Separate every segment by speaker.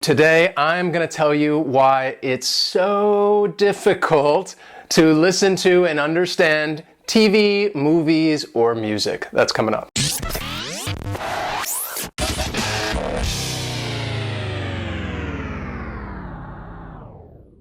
Speaker 1: Today, I'm going to tell you why it's so difficult to listen to and understand TV, movies, or music. That's coming up.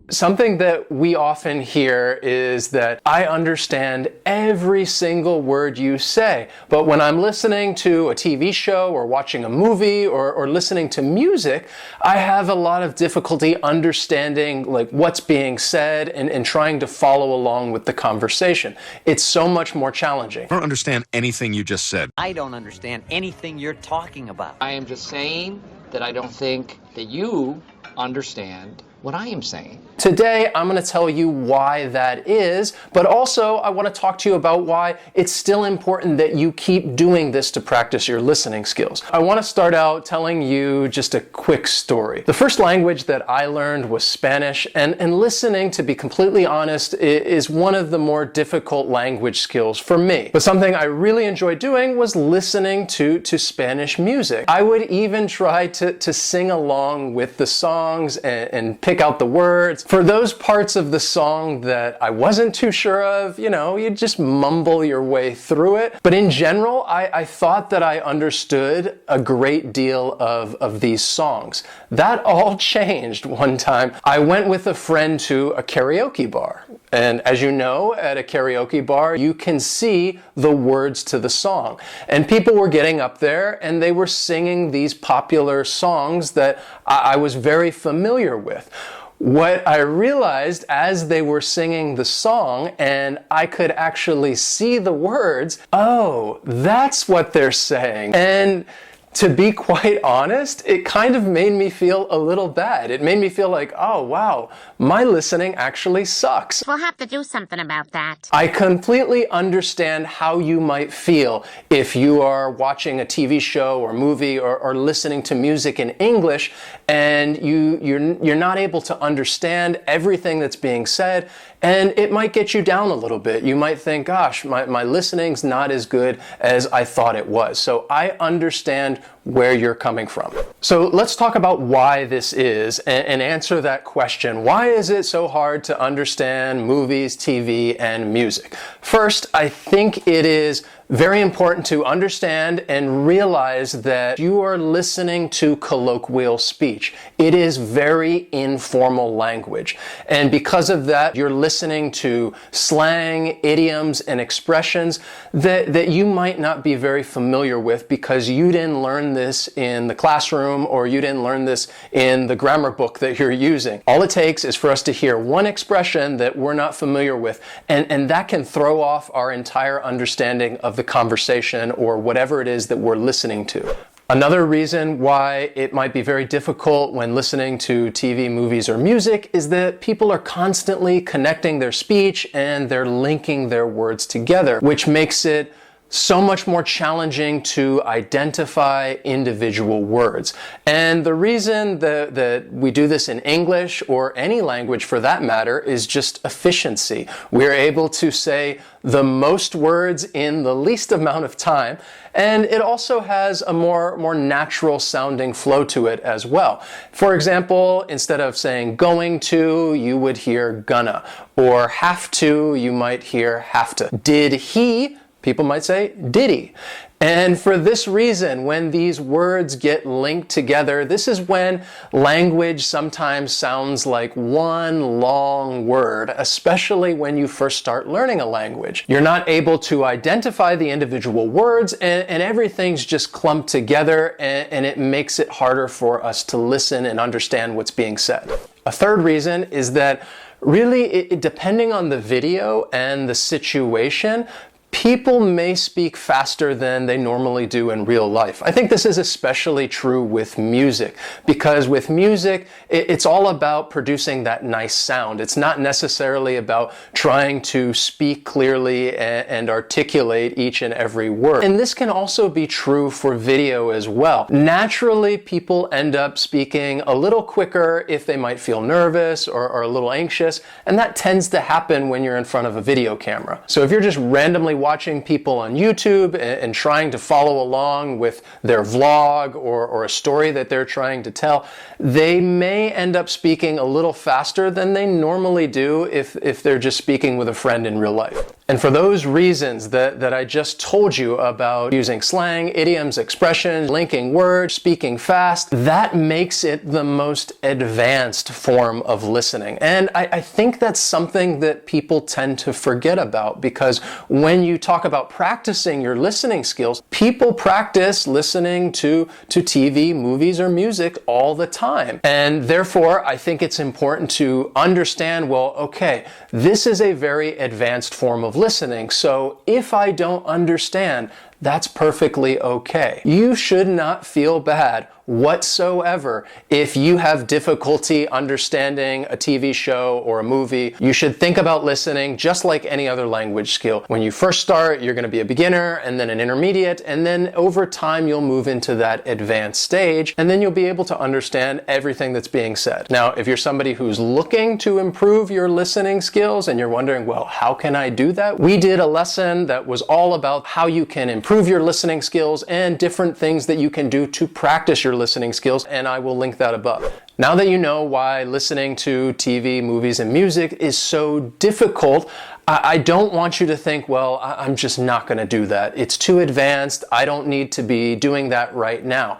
Speaker 1: Something that we often hear is that I understand every single word you say, but when I'm listening to a TV show or watching a movie or listening to music, I have a lot of difficulty understanding what's being said and trying to follow along with the conversation. It's so much more challenging.
Speaker 2: I don't understand anything you just said.
Speaker 3: I don't understand anything you're talking about.
Speaker 4: I am just saying that I don't think that you understand what I am saying.
Speaker 1: Today, I'm going to tell you why that is, but also I want to talk to you about why it's still important that you keep doing this to practice your listening skills. I want to start out telling you just a quick story. The first language that I learned was Spanish, and listening, to be completely honest, is one of the more difficult language skills for me. But something I really enjoyed doing was listening to Spanish music. I would even try to sing along with the songs and pick out the words. For those parts of the song that I wasn't too sure of, you just mumble your way through it. But in general, I thought that I understood a great deal of these songs. That all changed one time. I went with a friend to a karaoke bar. And as you know, at a karaoke bar, you can see the words to the song. And people were getting up there and they were singing these popular songs that I was very familiar with. What I realized as they were singing the song and I could actually see the words, oh, that's what they're saying. And to be quite honest, it kind of made me feel a little bad. It made me feel like, oh wow, my listening actually sucks.
Speaker 5: We'll have to do something about that.
Speaker 1: I completely understand how you might feel if you are watching a TV show or movie or listening to music in English and you're not able to understand everything that's being said, and it might get you down a little bit. You might think, gosh, my listening's not as good as I thought it was. So I understand where you're coming from. So let's talk about why this is and answer that question. Why is it so hard to understand movies, TV, and music? First, I think it is very important to understand and realize that you are listening to colloquial speech. It is very informal language. And because of that, you're listening to slang, idioms, and expressions that you might not be very familiar with because you didn't learn this in the classroom or you didn't learn this in the grammar book that you're using. All it takes is for us to hear one expression that we're not familiar with, and that can throw off our entire understanding of the conversation or whatever it is that we're listening to. Another reason why it might be very difficult when listening to TV, movies, or music is that people are constantly connecting their speech and they're linking their words together, which makes it so much more challenging to identify individual words. And the reason that we do this in English or any language for that matter is just efficiency. We're able to say the most words in the least amount of time, and it also has a more natural sounding flow to it as well. For example, instead of saying going to, you would hear gonna, or have to, you might hear have to. Did he? People might say, did he? And for this reason, when these words get linked together, this is when language sometimes sounds like one long word, especially when you first start learning a language. You're not able to identify the individual words and everything's just clumped together and it makes it harder for us to listen and understand what's being said. A third reason is that really, depending on the video and the situation, people may speak faster than they normally do in real life. I think this is especially true with music, because with music, it's all about producing that nice sound. It's not necessarily about trying to speak clearly and articulate each and every word. And this can also be true for video as well. Naturally, people end up speaking a little quicker if they might feel nervous or a little anxious, and that tends to happen when you're in front of a video camera. So if you're just randomly watching people on YouTube and trying to follow along with their vlog or a story that they're trying to tell, they may end up speaking a little faster than they normally do if they're just speaking with a friend in real life. And for those reasons that I just told you about using slang, idioms, expressions, linking words, speaking fast, that makes it the most advanced form of listening. And I think that's something that people tend to forget about, because when you talk about practicing your listening skills, people practice listening to TV, movies, or music all the time. And therefore, I think it's important to understand, well, okay, this is a very advanced form of listening, so if I don't understand, that's perfectly okay. You should not feel bad whatsoever if you have difficulty understanding a TV show or a movie. You should think about listening just like any other language skill. When you first start, you're going to be a beginner, and then an intermediate, and then over time you'll move into that advanced stage, and then you'll be able to understand everything that's being said. Now, if you're somebody who's looking to improve your listening skills and you're wondering, well, how can I do that? We did a lesson that was all about how you can improve your listening skills and different things that you can do to practice your listening skills, and I will link that above. Now that you know why listening to TV, movies, and music is so difficult, I don't want you to think, well, I'm just not going to do that. It's too advanced. I don't need to be doing that right now.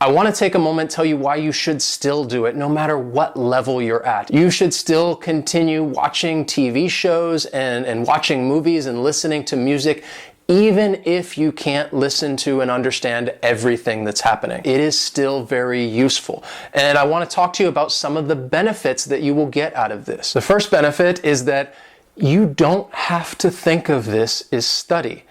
Speaker 1: I want to take a moment and tell you why you should still do it, no matter what level you're at. You should still continue watching TV shows and watching movies and listening to music, even if you can't listen to and understand everything that's happening. It is still very useful. And I want to talk to you about some of the benefits that you will get out of this. The first benefit is that you don't have to think of this as study.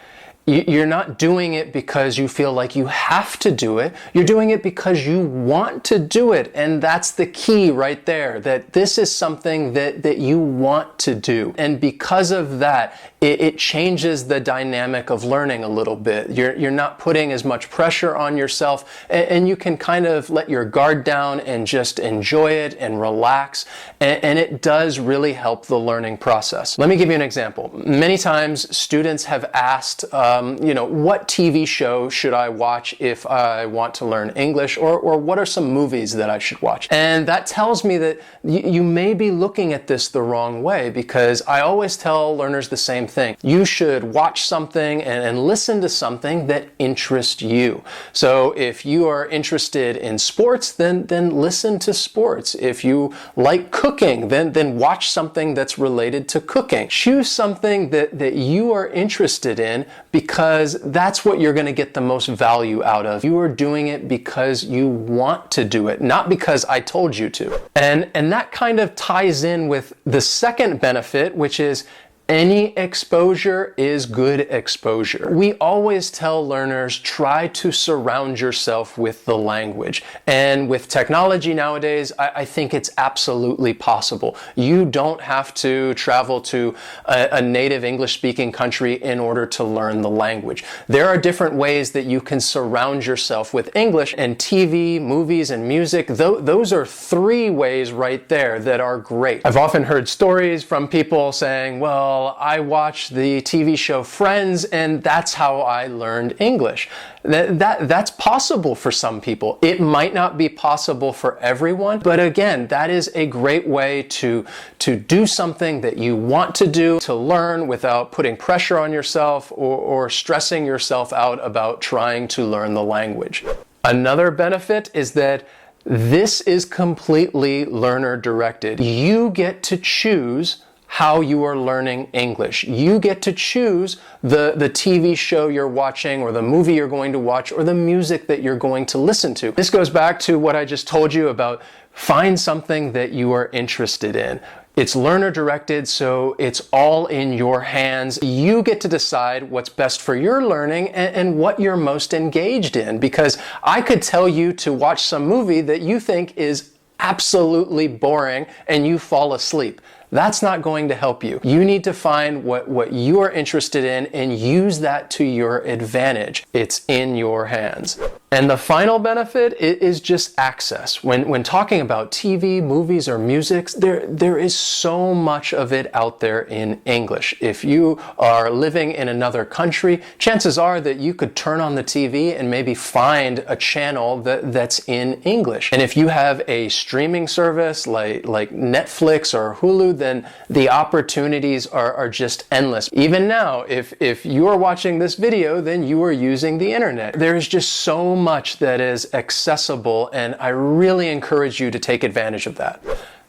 Speaker 1: You're not doing it because you feel like you have to do it. You're doing it because you want to do it. And that's the key right there, that this is something that you want to do. And because of that, it changes the dynamic of learning a little bit. You're not putting as much pressure on yourself, and you can kind of let your guard down and just enjoy it and relax. And it does really help the learning process. Let me give you an example. Many times students have asked, what TV show should I watch if I want to learn English, or what are some movies that I should watch? And that tells me that you may be looking at this the wrong way, because I always tell learners the same thing. You should watch something and listen to something that interests you. So if you are interested in sports, then listen to sports. If you like cooking, then watch something that's related to cooking. Choose something that you are interested in, because that's what you're going to get the most value out of. You are doing it because you want to do it, not because I told you to. And that kind of ties in with the second benefit, which is any exposure is good exposure. We always tell learners, try to surround yourself with the language. And with technology nowadays, I think it's absolutely possible. You don't have to travel to a native English-speaking country in order to learn the language. There are different ways that you can surround yourself with English, and TV, movies, and music, those are three ways right there that are great. I've often heard stories from people saying, well, I watched the TV show Friends, and that's how I learned English. That's possible for some people. It might not be possible for everyone, but again, that is a great way to do something that you want to do, to learn without putting pressure on yourself or stressing yourself out about trying to learn the language. Another benefit is that this is completely learner directed. You get to choose how you are learning English. You get to choose the TV show you're watching, or the movie you're going to watch, or the music that you're going to listen to. This goes back to what I just told you about find something that you are interested in. It's learner directed, so it's all in your hands. You get to decide what's best for your learning and what you're most engaged in, because I could tell you to watch some movie that you think is absolutely boring and you fall asleep. That's not going to help you. You need to find what you are interested in and use that to your advantage. It's in your hands. And the final benefit is just access. When talking about TV, movies, or music, there is so much of it out there in English. If you are living in another country, chances are that you could turn on the TV and maybe find a channel that's in English. And if you have a streaming service like Netflix or Hulu, then the opportunities are just endless. Even now, if you are watching this video, then you are using the internet. There is just so much that is accessible, and I really encourage you to take advantage of that.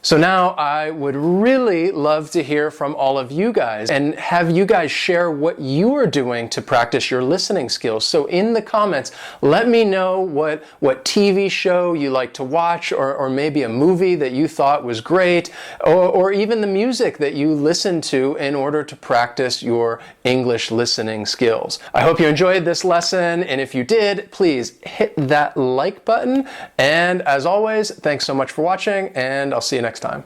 Speaker 1: So now I would really love to hear from all of you guys and have you guys share what you are doing to practice your listening skills. So in the comments, let me know what TV show you like to watch, or maybe a movie that you thought was great, or even the music that you listen to in order to practice your English listening skills. I hope you enjoyed this lesson, and if you did, please hit that like button. And as always, thanks so much for watching, and I'll see you next time.